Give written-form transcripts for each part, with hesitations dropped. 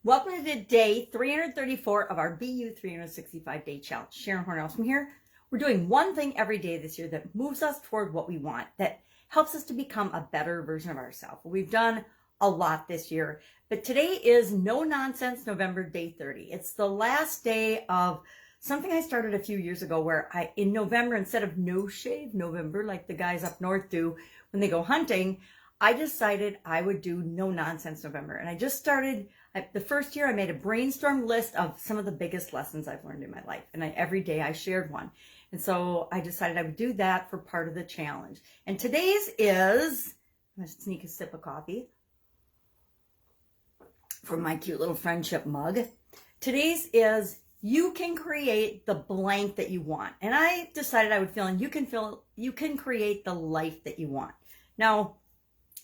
Welcome to day 334 of our BU 365 day challenge. Sharon Horne-Ellstrom here. We're doing one thing every day this year that moves us toward what we want, that helps us to become a better version of ourselves. We've done a lot this year, but today is No Nonsense November day 30. It's the last day of something I started a few years ago where in November, instead of No Shave November, like the guys up north do when they go hunting, I decided I would do No Nonsense November. And I just started, the first year I made a brainstorm list of some of the biggest lessons I've learned in my life. And every day I shared one. And so I decided I would do that for part of the challenge. And today's is, I'm going to sneak a sip of coffee from my cute little friendship mug. Today's is, you can create the blank that you want. And I decided I would fill in, you can create the life that you want. Now,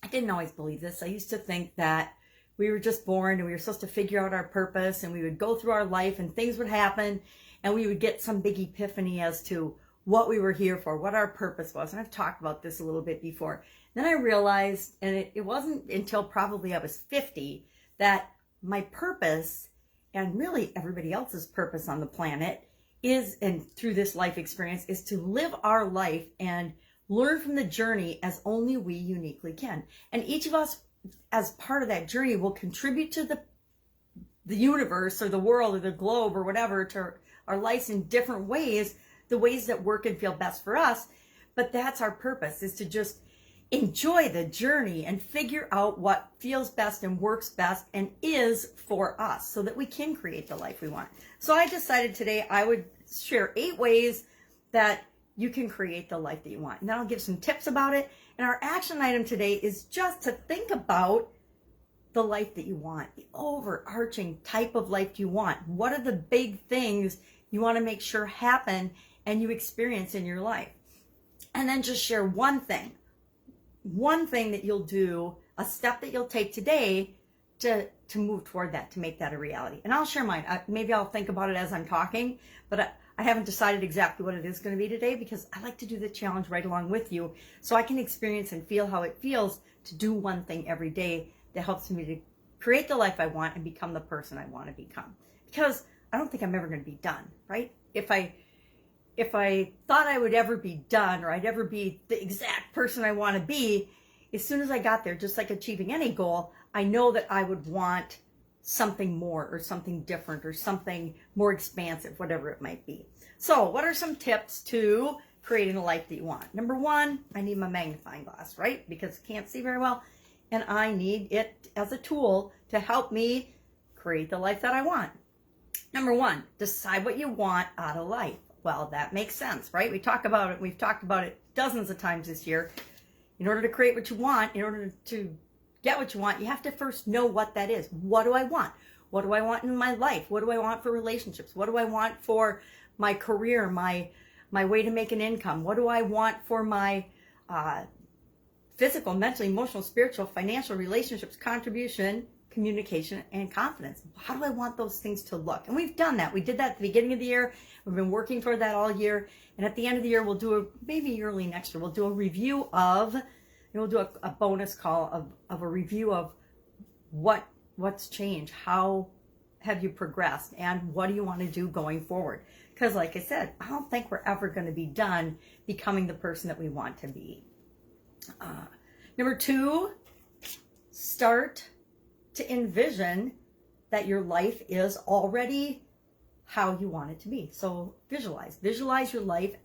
I didn't always believe this. I used to think that we were just born and we were supposed to figure out our purpose, and we would go through our life and things would happen and we would get some big epiphany as to what we were here for, what our purpose was. And I've talked about this a little bit before. Then I realized, and it wasn't until probably I was 50, that my purpose, and really everybody else's purpose on the planet, is, and through this life experience, is to live our life and learn from the journey as only we uniquely can. And each of us, as part of that journey, will contribute to the universe or the world or the globe or whatever, to our lives in different ways, the ways that work and feel best for us. But that's our purpose, is to just enjoy the journey and figure out what feels best and works best and is for us, so that we can create the life we want. So I decided today I would share 8 ways that you can create the life that you want. And then I'll give some tips about it. And our action item today is just to think about the life that you want, the overarching type of life you want. What are the big things you want to make sure happen and you experience in your life? And then just share one thing that you'll do, a step that you'll take today to move toward that, to make that a reality. And I'll share mine. Maybe I'll think about it as I'm talking, but I haven't decided exactly what it is going to be today, because I like to do the challenge right along with you, so I can experience and feel how it feels to do one thing every day that helps me to create the life I want and become the person I want to become. Because I don't think I'm ever going to be done, right? If I thought I would ever be done, or I'd ever be the exact person I want to be, as soon as I got there, just like achieving any goal, I know that I would want something more or something different or something more expansive, whatever it might be. So what are some tips to creating a life that you want? Number 1, I need my magnifying glass, right? Because I can't see very well, and I need it as a tool to help me create the life that I want. Number 1, decide what you want out of life. Well, that makes sense, right? We've talked about it dozens of times this year. In order to create what you want, in order to get what you want, you have to first know what that is. What do I want? What do I want in my life? What do I want for relationships? What do I want for my career, my way to make an income? What do I want for my physical, mental, emotional, spiritual, financial, relationships, contribution, communication, and confidence? How do I want those things to look? And we've done that. We did that at the beginning of the year. We've been working toward that all year. And at the end of the year, we'll do maybe early next year, we'll do a review of, and we'll do a bonus call of a review of what's changed, how have you progressed, and what do you want to do going forward? Because like I said, I don't think we're ever going to be done becoming the person that we want to be. Number 2, start to envision that your life is already how you want it to be. So visualize your life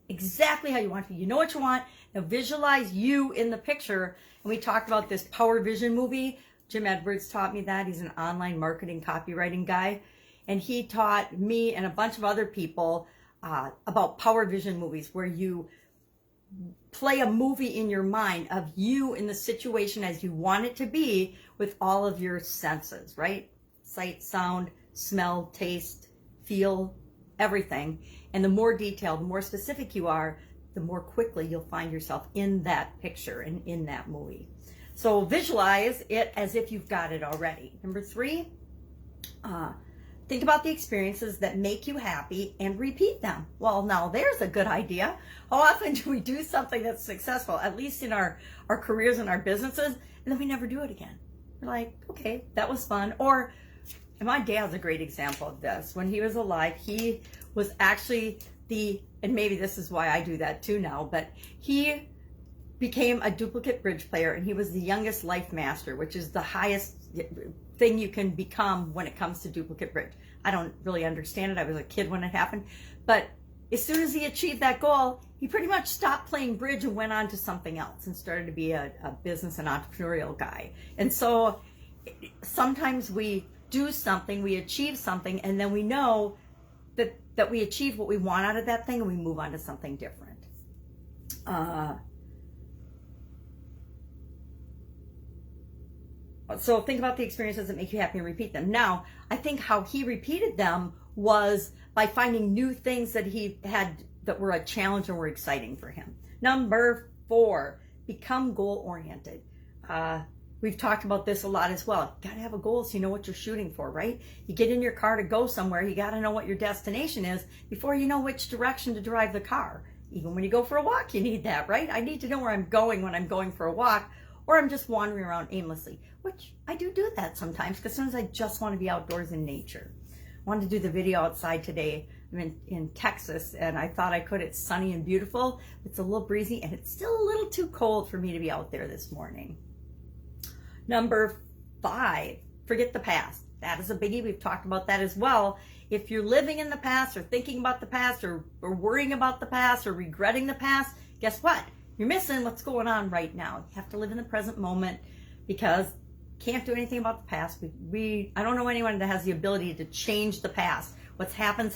exactly how you want it to be. You know what you want. Now visualize you in the picture. And we talked about this Power Vision movie. Jim Edwards taught me that. He's an online marketing copywriting guy. And he taught me and a bunch of other people about Power Vision movies, where you play a movie in your mind of you in the situation as you want it to be, with all of your senses, right? Sight, sound, smell, taste, feel, everything. And the more detailed, the more specific you are, the more quickly you'll find yourself in that picture and in that movie. So visualize it as if you've got it already. Number 3, think about the experiences that make you happy and repeat them. Well, now there's a good idea. How often do we do something that's successful, at least in our careers and our businesses, and then we never do it again? We're like, okay, that was fun. Or And my dad's a great example of this. When he was alive, he was actually and maybe this is why I do that too now, but he became a duplicate bridge player, and he was the youngest life master, which is the highest thing you can become when it comes to duplicate bridge. I don't really understand it. I was a kid when it happened, but as soon as he achieved that goal, he pretty much stopped playing bridge and went on to something else and started to be a business and entrepreneurial guy. And so sometimes we do something, we achieve something, and then we know that we achieved what we want out of that thing, and we move on to something different. So think about the experiences that make you happy and repeat them. Now, I think how he repeated them was by finding new things that he had that were a challenge and were exciting for him. Number 4, become goal-oriented. We've talked about this a lot as well. You got to have a goal so you know what you're shooting for, right? You get in your car to go somewhere, you got to know what your destination is before you know which direction to drive the car. Even when you go for a walk, you need that, right? I need to know where I'm going when I'm going for a walk, or I'm just wandering around aimlessly, which I do that sometimes because sometimes I just want to be outdoors in nature. I wanted to do the video outside today. I'm in Texas, and I thought I could. It's sunny and beautiful. It's a little breezy, and it's still a little too cold for me to be out there this morning. Number 5, forget the past. That is a biggie. We've talked about that as well. If you're living in the past or thinking about the past or worrying about the past or regretting the past, guess what? You're missing what's going on right now. You have to live in the present moment because can't do anything about the past. I don't know anyone that has the ability to change the past. What's happened,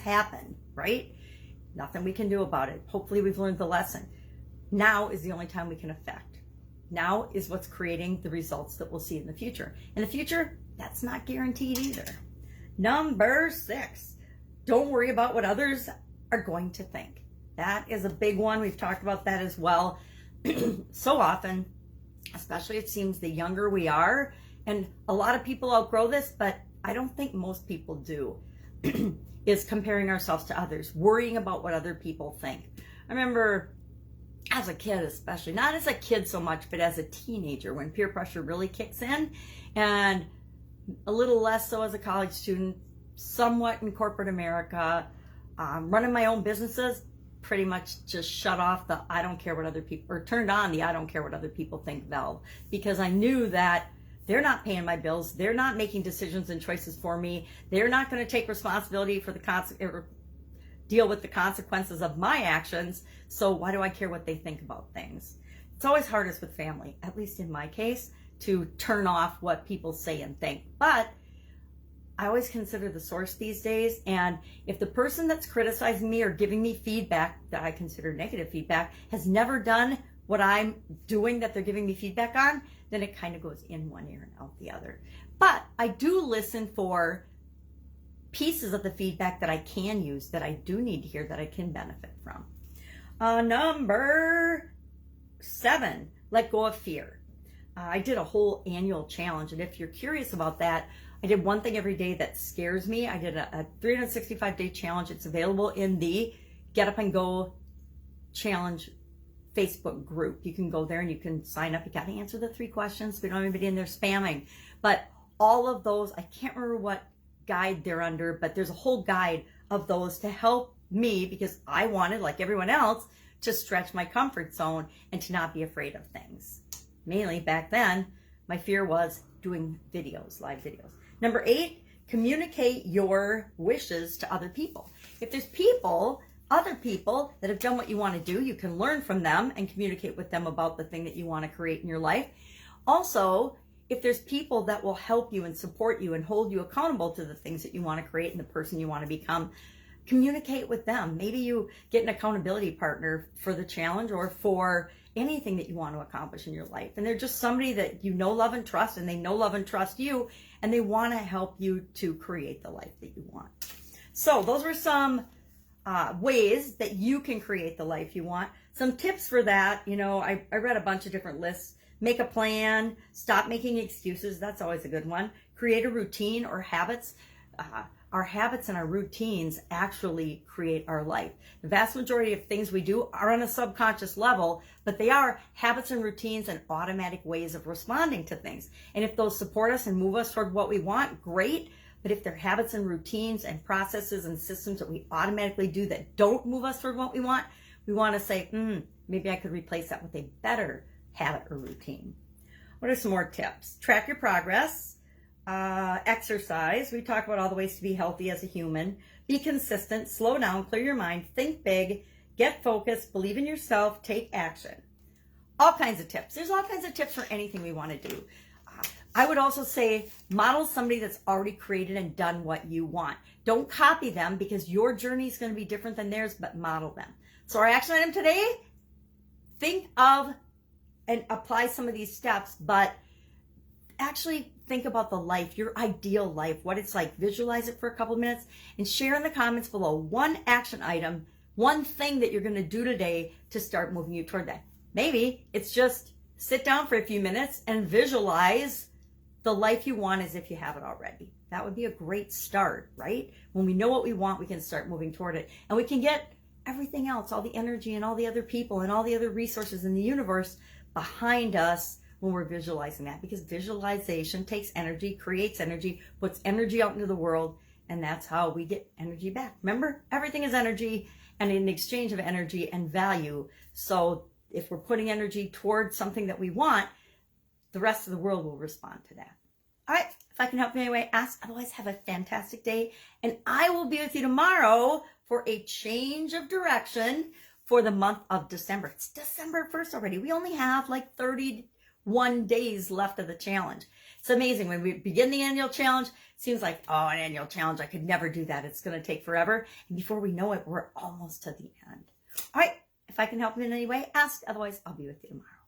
right? Nothing we can do about it. Hopefully we've learned the lesson. Now is the only time we can affect. Now is what's creating the results that we'll see in the future. In the future, that's not guaranteed either. Number 6, don't worry about what others are going to think. That is a big one. We've talked about that as well. So often, especially it seems the younger we are, and a lot of people outgrow this, but I don't think most people do, is comparing ourselves to others, worrying about what other people think. I remember as a kid especially, not as a kid so much, but as a teenager when peer pressure really kicks in, and a little less so as a college student, somewhat in corporate America, running my own businesses, pretty much just shut off the I don't care what other people, or turned on the I don't care what other people think valve, because I knew that they're not paying my bills, they're not making decisions and choices for me, they're not going to take responsibility for deal with the consequences of my actions, so why do I care what they think about things? It's always hardest with family, at least in my case, to turn off what people say and think. But I always consider the source these days, and if the person that's criticizing me or giving me feedback that I consider negative feedback has never done what I'm doing that they're giving me feedback on, then it kind of goes in one ear and out the other. But I do listen for pieces of the feedback that I can use, that I do need to hear, that I can benefit from. Number 7, let go of fear. I did a whole annual challenge, and if you're curious about that, I did one thing every day that scares me. I did a 365-day challenge. It's available in the Get Up and Go Challenge Facebook group. You can go there and you can sign up. You got to answer the 3 questions. We don't have anybody in there spamming. But all of those, I can't remember what guide they're under, but there's a whole guide of those to help me, because I wanted, like everyone else, to stretch my comfort zone and to not be afraid of things. Mainly back then, my fear was doing videos, live videos. Number 8, communicate your wishes to other people. If there's other people that have done what you want to do, you can learn from them and communicate with them about the thing that you want to create in your life. Also, if there's people that will help you and support you and hold you accountable to the things that you want to create and the person you want to become, communicate with them. Maybe you get an accountability partner for the challenge or for anything that you want to accomplish in your life. And they're just somebody that you know, love, and trust, and they know, love, and trust you, and they want to help you to create the life that you want. So those were some ways that you can create the life you want. Some tips for that, I read a bunch of different lists. Make a plan, stop making excuses. That's always a good one. Create a routine or habits. Our habits and our routines actually create our life. The vast majority of things we do are on a subconscious level, but they are habits and routines and automatic ways of responding to things. And if those support us and move us toward what we want, great. But if they're habits and routines and processes and systems that we automatically do that don't move us toward what we want to say, maybe I could replace that with a better habit or routine. What are some more tips? Track your progress. Exercise. We talk about all the ways to be healthy as a human. Be consistent. Slow down. Clear your mind. Think big. Get focused. Believe in yourself. Take action. All kinds of tips. There's all kinds of tips for anything we want to do. I would also say model somebody that's already created and done what you want. Don't copy them because your journey is going to be different than theirs, but model them. So our action item today, think of and apply some of these steps, but actually think about the life, your ideal life, what it's like. Visualize it for a couple of minutes and share in the comments below one action item, one thing that you're going to do today to start moving you toward that. Maybe it's just sit down for a few minutes and visualize the life you want as if you have it already. That would be a great start, right? When we know what we want, we can start moving toward it. And we can get everything else, all the energy and all the other people and all the other resources in the universe behind us when we're visualizing that. Because visualization takes energy, creates energy, puts energy out into the world, and that's how we get energy back. Remember, everything is energy and an exchange of energy and value. So if we're putting energy towards something that we want, the rest of the world will respond to that. All right, if I can help you anyway, ask. Otherwise, have a fantastic day. And I will be with you tomorrow for a change of direction for the month of December. It's December 1st already. We only have like 31 days left of the challenge. It's amazing. When we begin the annual challenge, it seems like, oh, an annual challenge, I could never do that. It's going to take forever. And before we know it, we're almost to the end. All right, if I can help you in any way, ask. Otherwise, I'll be with you tomorrow.